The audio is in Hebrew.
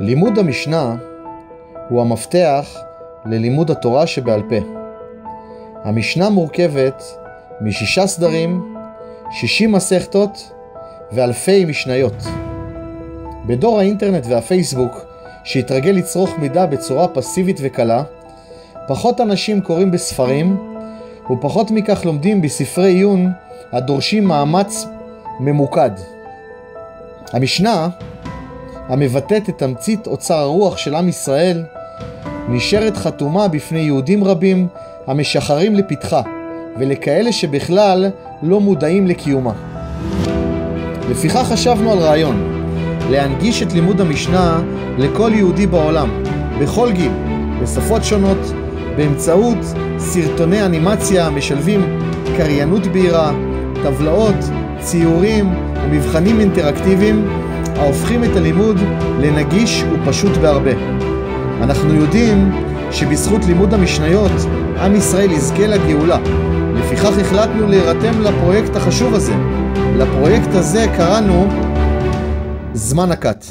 לימוד המשנה הוא המפתח ללימוד התורה שבעל פה. המשנה מורכבת מ6 סדרים, 60 מסכתות ואלפי משניות. בדור האינטרנט והפייסבוק שהתרגל לצרוך מידע בצורה פסיבית וקלה, פחות אנשים קוראים בספרים ופחות מכך לומדים בספרי עיון הדורשים מאמץ ממוקד. המשנה, המבטאת את תמצית אוצר הרוח של עם ישראל, נשארת חתומה בפני יהודים רבים המשחרים לפתחה ולכאלה שבכלל לא מודעים לקיומה. לפיכך חשבנו על רעיון להנגיש את לימוד המשנה לכל יהודי בעולם, בכל גיל, בשפות שונות, באמצעות סרטוני אנימציה המשלבים קריינות בהירה, טבלאות, ציורים ומבחנים אינטראקטיביים ההופכים את הלימוד לנגיש ופשוט בהרבה. אנחנו יודעים שבזכות לימוד המשניות עם ישראל יזכה לגאולה. לפיכך החלטנו להירתם לפרויקט החשוב הזה. לפרויקט הזה קראנו זמן הקט.